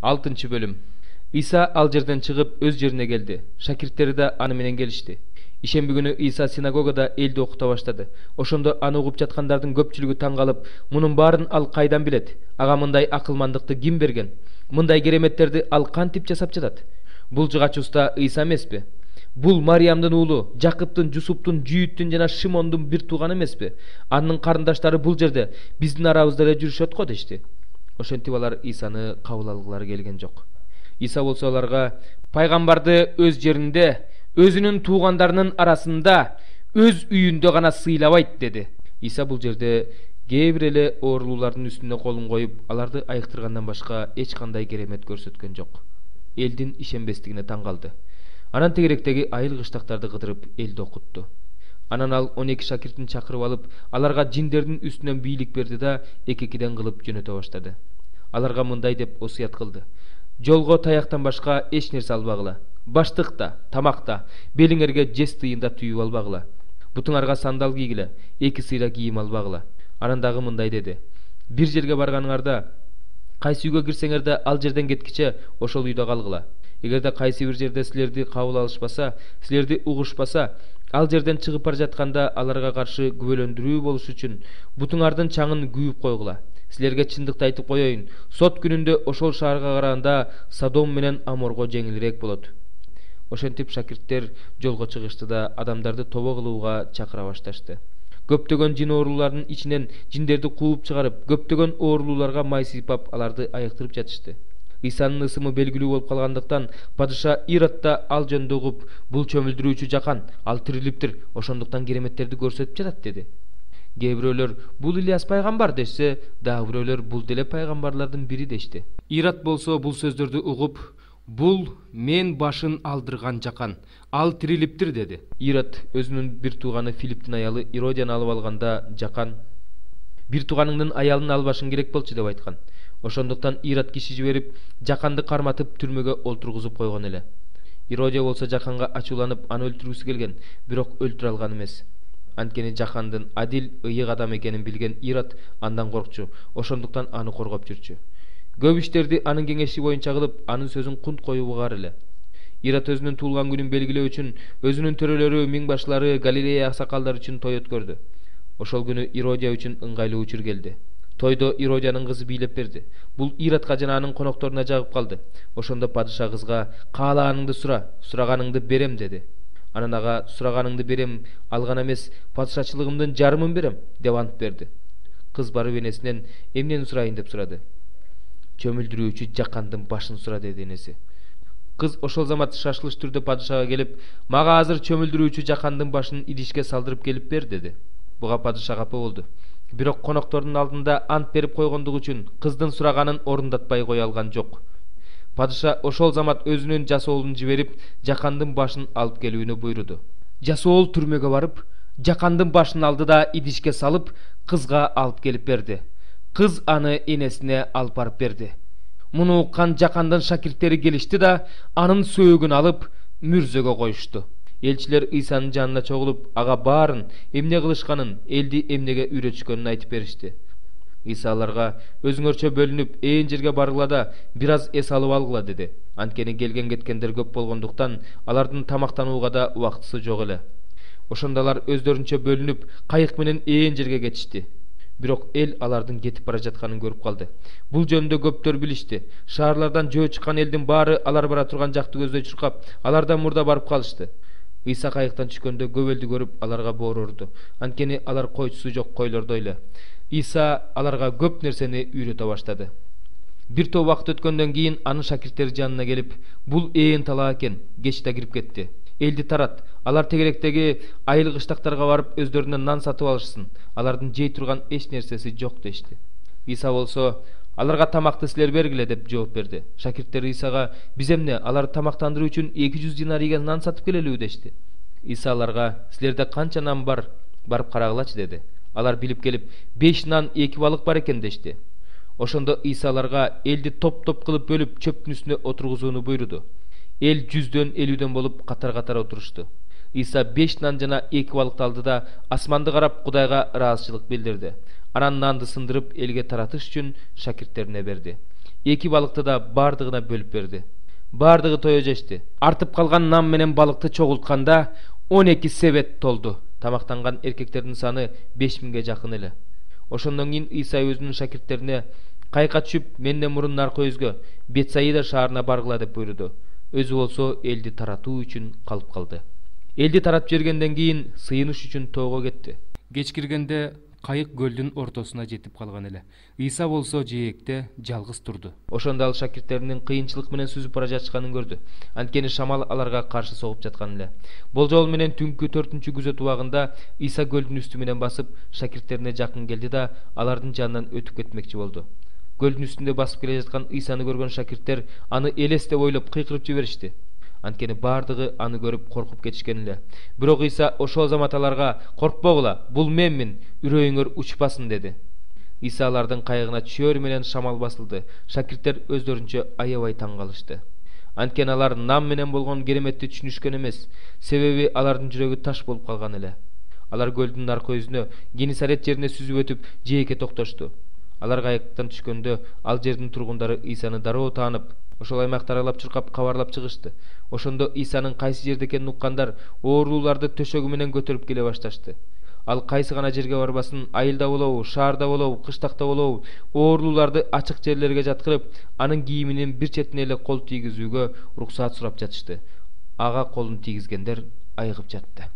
6 bölüm. İsa al жерден чыгып өз жерине келди. Шакирттери да аны менен келишти. Ишемби күнү Иса синагогада элди окута баштады. Ошондо аны угуп жаткандардын көпчүлүгү таң калып, мунун баарын ал кайдан билет? Ага мындай акылмандыкты ким берген? Мындай кереметтерди ал кантип жасап жатат? Бул жыгач уста Иса эмеспи? Бул Мариямдын уулу, Жакыптын, Жусуптун, Жүйүттүн жана Шимондун бир тууганы эмеспи? Анын карындаштары бул жерде, биздин арабызда эле жүрүшөт го дешти. Ошентип алар Исаны кабыл алгылары келген жок. Иса болсо аларга пайгамбарды өз жеринде, өзүнүн туугандарынын арасында, өз үйүндө гана сыйлабайт деди. Иса бул жерде кээ бир эле оорулуулардын үстүнө колун коюп, аларды айыктыргандан башка эч кандай керемет көрсөткөн жок. Элдин ишенбестигине таң калды. Анан тегеректеги айыл кыштактарды кыдырып элди окутту. Анан ал 12 шакиртин чакырып алып, аларга жиндердин үстүнөн бийлик берди да эки-экиден кылып жөнөтө баштады. Аларга мындай деп осуят кылды: жолго таяктан башка эч нерсе албагыла. Баштыкта, тамакта, белиңерге жес тыйында түйүп албагыла. Бутуңарга сандал кийгиле, эки сыйра кийим албагыла. Анан дагы мындай деди: бир жерге барганыңарда, кайсы үйгө кирсеңерде ал жерден кеткиче ошол үйдө калгыла. Эгерде кайсы бир жерде силерди кабыл алышпаса, силерди угушпаса, ал жерден чыгып бара жатканда аларга каршы күбөлөндүрүү болуш үчүн бутуңардын чаңын күйүп койгула. Силерге чындыкты айтып коеюн, сот күнүндө ошол шаарга караганда Содом менен Аморго жеңилирээк болот. Ошентип шакирттер жолго чыгышты да адамдарды тобо кылууга чакыра башташты. Көптөгөн жин ооруларынын ичинен жиндерди кууп чыгарып, көптөгөн оорулууларга май сыйпап аларды айыктырып жатышты. Исанын ысымы белгилүү болуп калгандыктан падыша Ирод да ал жөнүндө угуп, бул чөмүлдүрүүчү жакан, ал тирилиптир, ошондуктан кереметтерди көрсөтүп жатат деди. Кээ бирөөлөр бул Ильяс пайгамбар дешсе, дагы бирөөлөр бул деле пайгамбарлардын бири дешти. Ирод болсо бул сөздөрдү угуп, бул мен башын алдырган жакан, ал тирилиптир деди. Ирод өзүнүн бир тууганы Филипптин аялы Иродияны алып алганда, жакан: бир тууганыңдын аялын албашың керек болчу деп айткан. Ошондуктан Ирод киши жиберип, жаканды карматып түрмөгө олтургузуп койгон эле. Иродия болсо жаканга ачууланып, аны өлтүргүсү келген, бирок өлтүрө алган эмес. Анткени жакандын адил, ыйык адам экенин билген Ирод андан коркчу, ошондуктан аны коргоп жүрчү. Көп иштерди анын кеңеши боюнча кылып, анын сөзүн кунт коюп угар эле. Ирод өзүнүн туулган күнүн белгилөө үчүн өзүнүн төрөлөрү, миңбашлары, Галилея аксакалдары үчүн той өткөрдү. Ошол күнү Иродия үчүн ыңгайлуу учур келди. Тойдо Иродиянын кызы бийлеп берди. Бул Иродко жана анын конокторуна жагып калды. Ошондо падыша кызга: каалаганыңды сура, сураганыңды берем деди. Анан ага: сураганыңды берем, алган эмес, падышачылыгымдын жарымын берем деп ант берди. Кыз барып энесинен: эмнени сурайын деп сурады. Чөмүлдүрүүчү жакандын башын сура деди энеси. Кыз ошол замат шашылыш түрдө падышага келип: мага азыр чөмүлдүрүүчү жакандын башын идишке салдырып келип бер деди. Буга падыша капа болду. Бирок коноктордун алдында ант берип койгондугу үчүн кыздын сураганын орундатпай кое алган жок. Падыша ошол замат өзүнүн жас оолун жиберип, жакандын башын алып келүүнү буйруду. Жас оол түрмөгө барып, жакандын башын алды да идишке салып, кызга алып келип берди. Кыз аны энесине алып барып берди. Муну уккан жакандын шакирттери келишти да анын сөөгүн алып мүрзөгө коюшту. Элчилер Исанын жанына чогулуп, ага баарын, эмне кылышканын, элди эмнеге үйрөтүшкөнүн айтып беришти. Иса аларга: өзүңөрчө бөлүнүп, ээн жерге баргыла да бир аз эс алып алгыла деди. Анткени келген кеткендер көп болгондуктан алардын тамактанууга да убактысы жок эле. Ошондо алар өздөрүнчө бөлүнүп, кайык менен ээн жерге кетишти. Бирок эл алардын кетип бара жатканын көрүп калды. Бул жөнүндө көптөр билишти. Шаарлардан жөө чыккан элдин баары алар бара турган жакты көздөй чуркап, алардан мурда барып калышты. Иса кайыктан түшкөндө көп элди көрүп, аларга боор урду. Анткени алар койчусу жок койлордой эле. Иса аларга көп нерсени үйрөтө баштады. Бир топ убакыт өткөндөн кийин анын шакирттери жанына келип: бул ээн талаа экен, кеч да кирип кетти. Элди тарат, алар тегеректеги айыл кыштактарга барып өздөрүнө нан сатып алышсын. Алардын жей турган эч нерсеси жок дешти. Иса болсо: аларга тамакты силер бергиле деп жооп берди. Шакирттери Исага: биз эмне, аларды тамактандыруу үчүн 200 динарийге нан сатып келелүү дешти. Иса аларга: силерде канча нан бар, барып карагылачы деди. Алар билип келип: 5 нан 2 балык бар экен дешти. Ошондо Иса аларга элди топ-топ кылып бөлүп чөптүн үстүнө отургузууну буйруду. Эл 100дөн 50дөн болуп катар-катар отурушту. Иса 5 нан жана 2 балыкты алды да асманды карап Кудайга ыраазычылык билдирди. Анан нанды сындырып элге таратыш үчүн шакирттерине берди. 2 балыкты да бардыгына бөлүп берди. Бардыгы тое жешти. Артып калган нам менен балыкты чогултканда 12 себет толду. Тамактанган эркектердин саны 5000ге жакын эле. Ошондон кийин Иса өзүнүн шакирттерине кайыкка түшүп менден мурун наркы өзгө Бетсаида шаарына баргыла деп буйруду. Өзү болсо элди таратуу үчүн калып калды. Элди таратып жибергенден кийин сыйыныш үчүн тоого кетти. Кеч киргенде кайык көлдүн ортосуна жетип калган эле. Иса болсо жээкте жалгыз турду. Ошондо ал шакирттеринин кыйынчылык менен сүзүп бара жатышканын көрдү. Анткени шамал аларга каршы согуп жаткан эле. Болжол менен түнкү 4-күн күзөт убагында Иса көлдүн үстү менен басып шакирттерине жакын келди да алардын жанынан өтүп кетмекчи болду. Көлдүн үстүндө басып келе жаткан Исаны көргөн шакирттер аны элес деп ойлоп кыйкырып жиберишти. Анткени бардыгы аны көрүп коркуп кетишкен эле. Бирок Иса ошол замат аларга "Коркпогула, бул менмин, үрөйүңөр учпасын" деди. Иса алардын кайыгына түшөр менен шамал басылды. Шакирттер өздөрүнчө аябай таң калышты. Анткени алар нам менен болгон кереметти түшүнүшкөн эмес, себеби алардын жүрөгү таш болуп калган эле. Алар көлдүн наркы өзүнө Генесарет жерине сүзүп өтүп, жээкке токтошту. Алар кайыктан түшкөндө ал жердин тургундары Исаны дароо таанып, ошол аймакты аралап чуркап кабарлап чыгышты. Ошондо Исанын кайсы жерде экенин уккандар оорулууларды төшөгү менен көтөрүп келе башташты. Ал кайсы гана жерге барбасын, айылда болобу, шаарда болобу, кыштакта болобу, оорулууларды ачык жерлерге жаткырып, анын кийиминин бир четине эле кол тийгизүүгө уруксаат сурап жатышты. Ага колун тийгизгендер айыгып жатты.